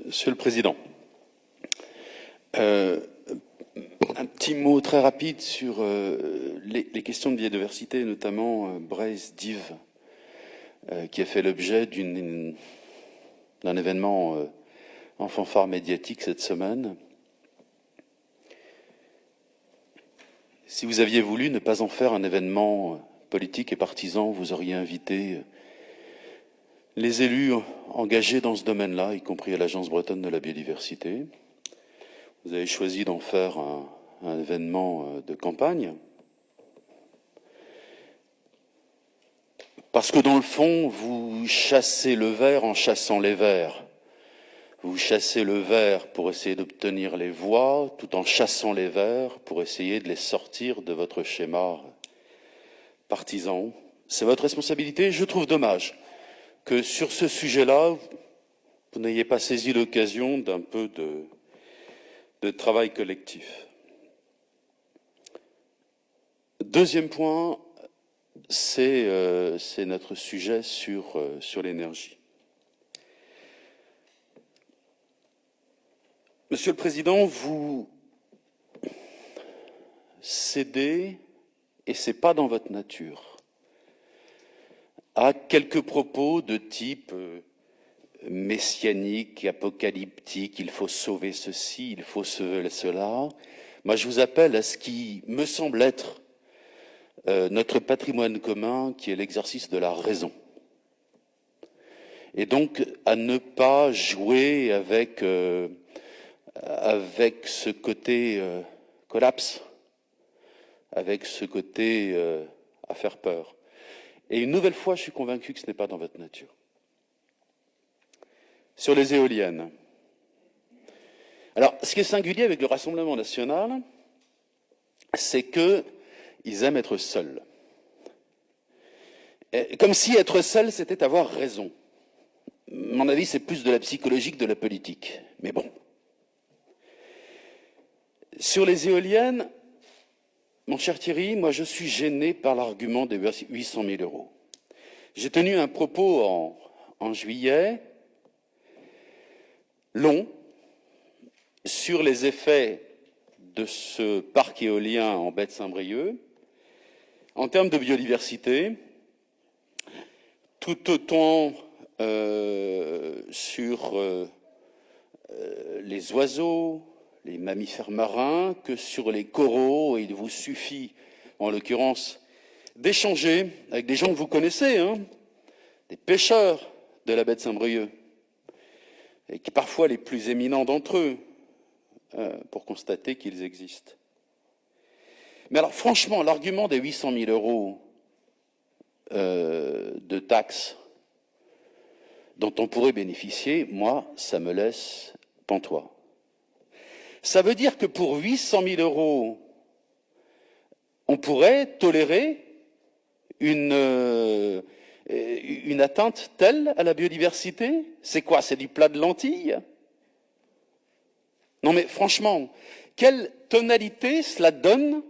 Monsieur le Président, un petit mot très rapide sur les questions de biodiversité, notamment Braise Dive, qui a fait l'objet d'un événement en fanfare médiatique cette semaine. Si vous aviez voulu ne pas en faire un événement politique et partisan, vous auriez invité les élus engagés dans ce domaine-là, y compris à l'Agence bretonne de la biodiversité. Vous avez choisi d'en faire un événement de campagne. Parce que dans le fond, vous chassez le ver en chassant les vers. Vous chassez le ver pour essayer d'obtenir les voix, tout en chassant les vers pour essayer de les sortir de votre schéma partisan. C'est votre responsabilité. Je trouve dommage que sur ce sujet-là, vous n'ayez pas saisi l'occasion d'un peu de travail collectif. Deuxième point, c'est notre sujet sur l'énergie. Monsieur le Président, vous cédez, et ce n'est pas dans votre nature, à quelques propos de type messianique, apocalyptique, il faut sauver ceci, il faut sauver cela. Moi, je vous appelle à ce qui me semble être notre patrimoine commun, qui est l'exercice de la raison. Et donc, à ne pas jouer avec ce côté collapse, avec ce côté à faire peur. Et une nouvelle fois, je suis convaincu que ce n'est pas dans votre nature. Sur les éoliennes. Alors, ce qui est singulier avec le Rassemblement national, c'est qu'ils aiment être seuls. Comme si être seul, c'était avoir raison. À mon avis, c'est plus de la psychologie que de la politique. Mais bon. Sur les éoliennes, mon cher Thierry, moi je suis gêné par l'argument des 800 000 €. J'ai tenu un propos en juillet, long, sur les effets de ce parc éolien en baie de Saint-Brieuc, en termes de biodiversité, tout autant sur les oiseaux, les mammifères marins, que sur les coraux. Il vous suffit, en l'occurrence, d'échanger avec des gens que vous connaissez, des pêcheurs de la baie de Saint-Brieuc, et qui parfois les plus éminents d'entre eux, pour constater qu'ils existent. Mais alors franchement, l'argument des 800 000 € de taxes dont on pourrait bénéficier, moi, ça me laisse pantois. Ça veut dire que pour 800 000 €, on pourrait tolérer une atteinte telle à la biodiversité? C'est quoi? C'est du plat de lentilles? Non mais franchement, quelle tonalité cela donne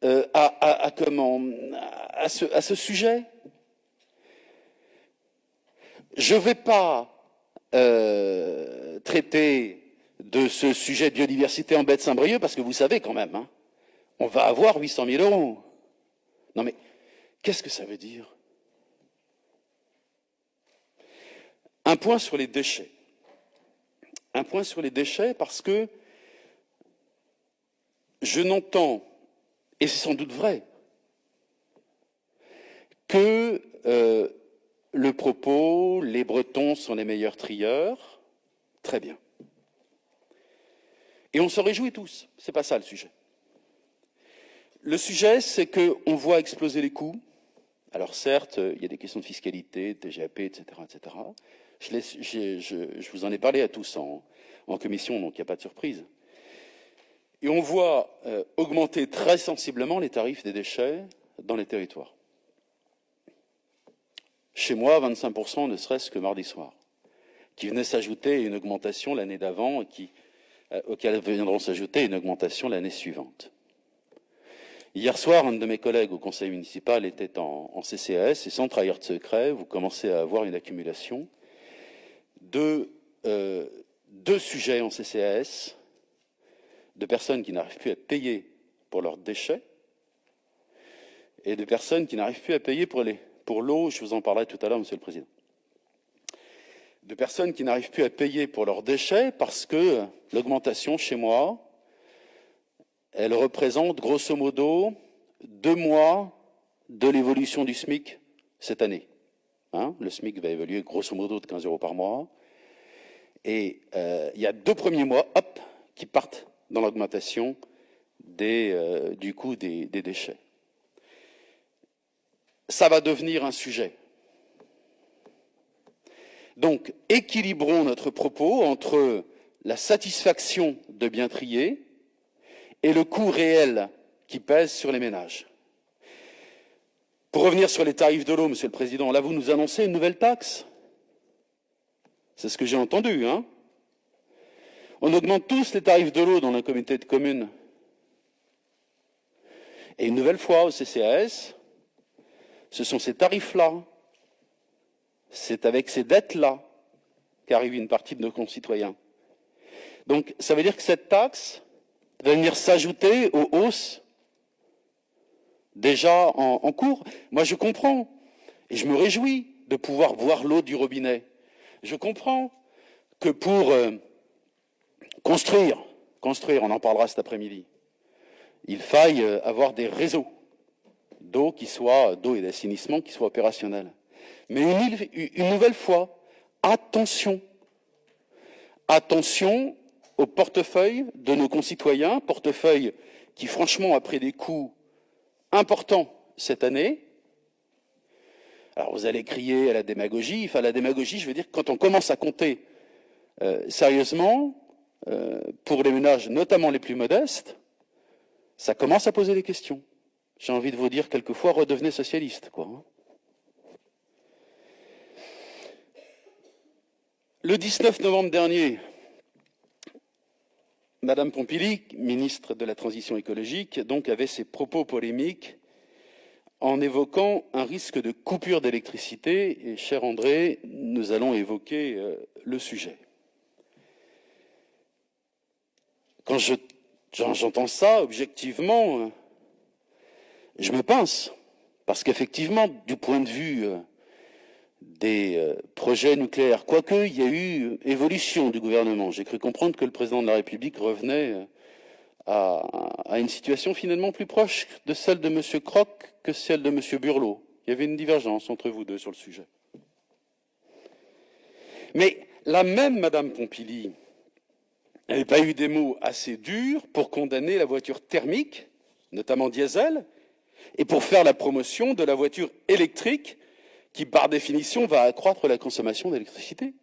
à ce sujet? Je ne vais pas traiter de ce sujet de biodiversité en baie de Saint-Brieuc, parce que vous savez quand même, on va avoir 800 000 €. Non mais, qu'est-ce que ça veut dire? Un point sur les déchets. Un point sur les déchets, parce que je n'entends, et c'est sans doute vrai, que le propos, les Bretons sont les meilleurs trieurs, très bien. Et on s'en réjouit tous, c'est pas ça le sujet. Le sujet, c'est qu'on voit exploser les coûts. Alors certes, il y a des questions de fiscalité, de TGAP, etc., etc. Je vous en ai parlé à tous en commission, donc il n'y a pas de surprise. Et on voit augmenter très sensiblement les tarifs des déchets dans les territoires. Chez moi, 25%, ne serait-ce que mardi soir, qui venait s'ajouter à une augmentation l'année d'avant et auxquelles viendront s'ajouter une augmentation l'année suivante. Hier soir, un de mes collègues au conseil municipal était en CCAS, et sans trahir de secret, vous commencez à avoir une accumulation de deux sujets en CCAS, de personnes qui n'arrivent plus à payer pour leurs déchets et de personnes qui n'arrivent plus à payer pour l'eau, je vous en parlerai tout à l'heure, Monsieur le Président. De personnes qui n'arrivent plus à payer pour leurs déchets parce que l'augmentation chez moi, elle représente grosso modo 2 mois de l'évolution du SMIC cette année. Le SMIC va évoluer grosso modo de 15 € par mois. Et il y a 2 premiers mois, hop, qui partent dans l'augmentation du coût des déchets. Ça va devenir un sujet. Donc, équilibrons notre propos entre la satisfaction de bien trier et le coût réel qui pèse sur les ménages. Pour revenir sur les tarifs de l'eau, Monsieur le Président, là, vous nous annoncez une nouvelle taxe. C'est ce que j'ai entendu, hein. On augmente tous les tarifs de l'eau dans la communauté de communes. Et une nouvelle fois, au CCAS, ce sont ces tarifs-là, c'est avec ces dettes-là qu'arrive une partie de nos concitoyens. Donc, ça veut dire que cette taxe va venir s'ajouter aux hausses déjà en cours. Moi, je comprends et je me réjouis de pouvoir boire l'eau du robinet. Je comprends que pour construire, on en parlera cet après-midi, il faille avoir des réseaux d'eau et d'assainissement qui soient opérationnels. Mais une nouvelle fois, attention au portefeuille de nos concitoyens, portefeuille qui franchement a pris des coûts importants cette année. Alors vous allez crier à la démagogie, la démagogie, je veux dire, quand on commence à compter sérieusement, pour les ménages, notamment les plus modestes, ça commence à poser des questions. J'ai envie de vous dire quelquefois, redevenez socialiste, quoi. Le 19 novembre dernier, Madame Pompili, ministre de la Transition écologique, donc avait ses propos polémiques en évoquant un risque de coupure d'électricité. Et, cher André, nous allons évoquer le sujet. Quand j'entends ça, objectivement, je me pince, parce qu'effectivement, du point de vue des projets nucléaires, quoique il y a eu évolution du gouvernement, j'ai cru comprendre que le président de la République revenait à une situation finalement plus proche de celle de M. Kroc que celle de M. Burlot. Il y avait une divergence entre vous deux sur le sujet. Mais la même Madame Pompili n'avait pas eu des mots assez durs pour condamner la voiture thermique, notamment diesel, et pour faire la promotion de la voiture électrique qui, par définition, va accroître la consommation d'électricité.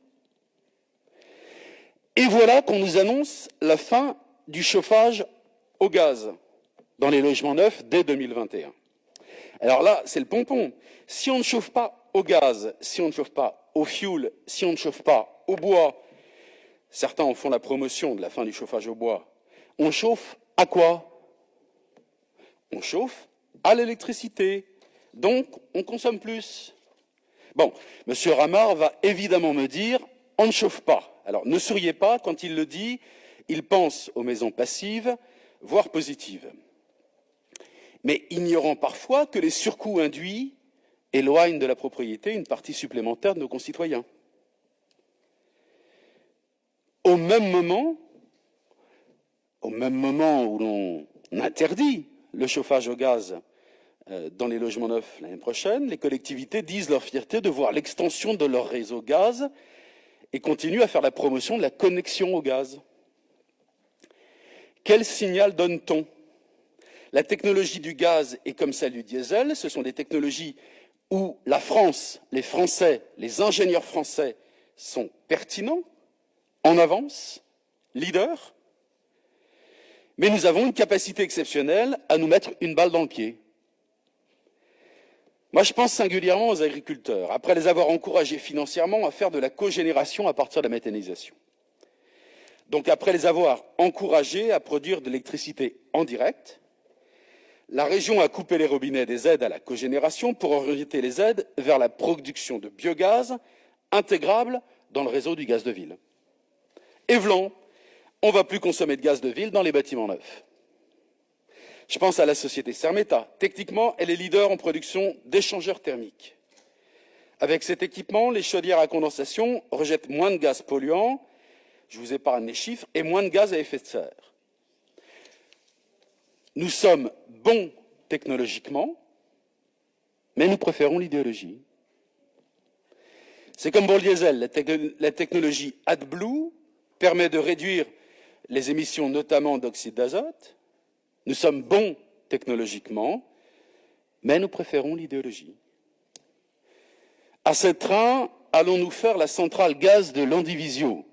Et voilà qu'on nous annonce la fin du chauffage au gaz dans les logements neufs dès 2021. Alors là, c'est le pompon. Si on ne chauffe pas au gaz, si on ne chauffe pas au fioul, si on ne chauffe pas au bois, certains en font la promotion de la fin du chauffage au bois, on chauffe à quoi? On chauffe à l'électricité, donc on consomme plus. Bon, M. Ramard va évidemment me dire, on ne chauffe pas. Alors ne souriez pas, quand il le dit, il pense aux maisons passives, voire positives. Mais ignorant parfois que les surcoûts induits éloignent de la propriété une partie supplémentaire de nos concitoyens. Au même moment où l'on interdit le chauffage au gaz dans les logements neufs l'année prochaine, les collectivités disent leur fierté de voir l'extension de leur réseau gaz et continuent à faire la promotion de la connexion au gaz. Quel signal donne-t-on? La technologie du gaz est comme celle du diesel, ce sont des technologies où la France, les Français, les ingénieurs français sont pertinents, en avance, leaders, mais nous avons une capacité exceptionnelle à nous mettre une balle dans le pied. Moi, je pense singulièrement aux agriculteurs, après les avoir encouragés financièrement à faire de la cogénération à partir de la méthanisation. Donc, après les avoir encouragés à produire de l'électricité en direct, la région a coupé les robinets des aides à la cogénération pour orienter les aides vers la production de biogaz intégrable dans le réseau du gaz de ville. Et vlan, on ne va plus consommer de gaz de ville dans les bâtiments neufs. Je pense à la société Sermeta. Techniquement, elle est leader en production d'échangeurs thermiques. Avec cet équipement, les chaudières à condensation rejettent moins de gaz polluants, je vous épargne les chiffres, et moins de gaz à effet de serre. Nous sommes bons technologiquement, mais nous préférons l'idéologie. C'est comme pour le diesel, la technologie AdBlue permet de réduire les émissions notamment d'oxyde d'azote. Nous sommes bons technologiquement, mais nous préférons l'idéologie. À ce train, allons-nous faire la centrale gaz de Landivisiau?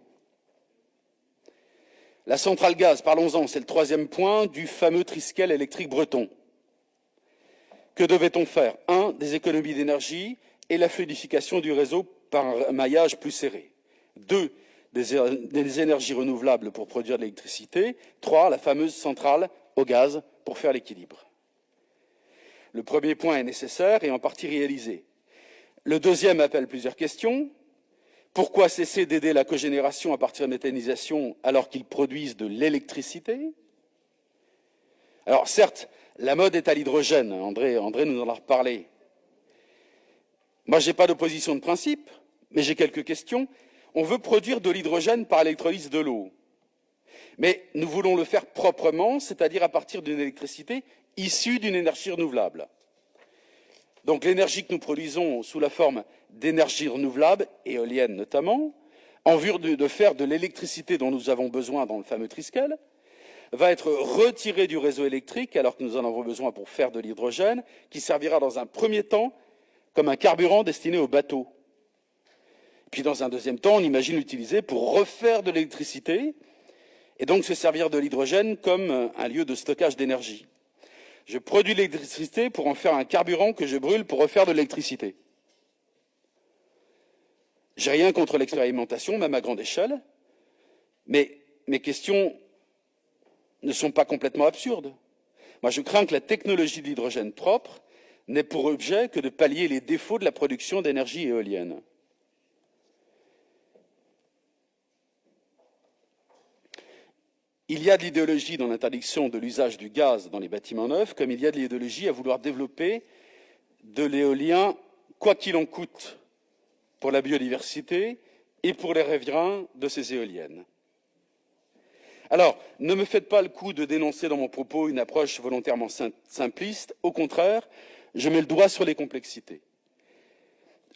La centrale gaz, parlons-en, c'est le troisième point du fameux triskel électrique breton. Que devait-on faire? 1. Des économies d'énergie et la fluidification du réseau par un maillage plus serré. 2. Des énergies renouvelables pour produire de l'électricité. 3. La fameuse centrale au gaz pour faire l'équilibre. Le premier point est nécessaire et en partie réalisé. Le deuxième appelle plusieurs questions. Pourquoi cesser d'aider la cogénération à partir de méthanisation alors qu'ils produisent de l'électricité? Alors certes, la mode est à l'hydrogène, André nous en a reparlé. Moi, je n'ai pas d'opposition de principe, mais j'ai quelques questions. On veut produire de l'hydrogène par électrolyse de l'eau. Mais nous voulons le faire proprement, c'est-à-dire à partir d'une électricité issue d'une énergie renouvelable. Donc l'énergie que nous produisons sous la forme d'énergie renouvelable, éolienne notamment, en vue de faire de l'électricité dont nous avons besoin dans le fameux triskel, va être retirée du réseau électrique alors que nous en avons besoin pour faire de l'hydrogène, qui servira dans un premier temps comme un carburant destiné aux bateaux. Puis dans un deuxième temps, on imagine l'utiliser pour refaire de l'électricité et donc se servir de l'hydrogène comme un lieu de stockage d'énergie. Je produis de l'électricité pour en faire un carburant que je brûle pour refaire de l'électricité. J'ai rien contre l'expérimentation, même à grande échelle, mais mes questions ne sont pas complètement absurdes. Moi, je crains que la technologie de l'hydrogène propre n'ait pour objet que de pallier les défauts de la production d'énergie éolienne. Il y a de l'idéologie dans l'interdiction de l'usage du gaz dans les bâtiments neufs, comme il y a de l'idéologie à vouloir développer de l'éolien, quoi qu'il en coûte, pour la biodiversité et pour les riverains de ces éoliennes. Alors, ne me faites pas le coup de dénoncer dans mon propos une approche volontairement simpliste. Au contraire, je mets le doigt sur les complexités.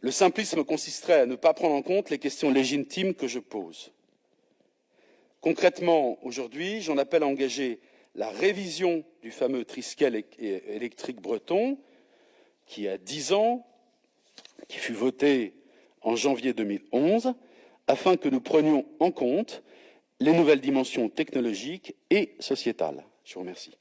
Le simplisme consisterait à ne pas prendre en compte les questions légitimes que je pose. Concrètement, aujourd'hui, j'en appelle à engager la révision du fameux triskel électrique breton, qui a 10 ans, qui fut voté en janvier 2011, afin que nous prenions en compte les nouvelles dimensions technologiques et sociétales. Je vous remercie.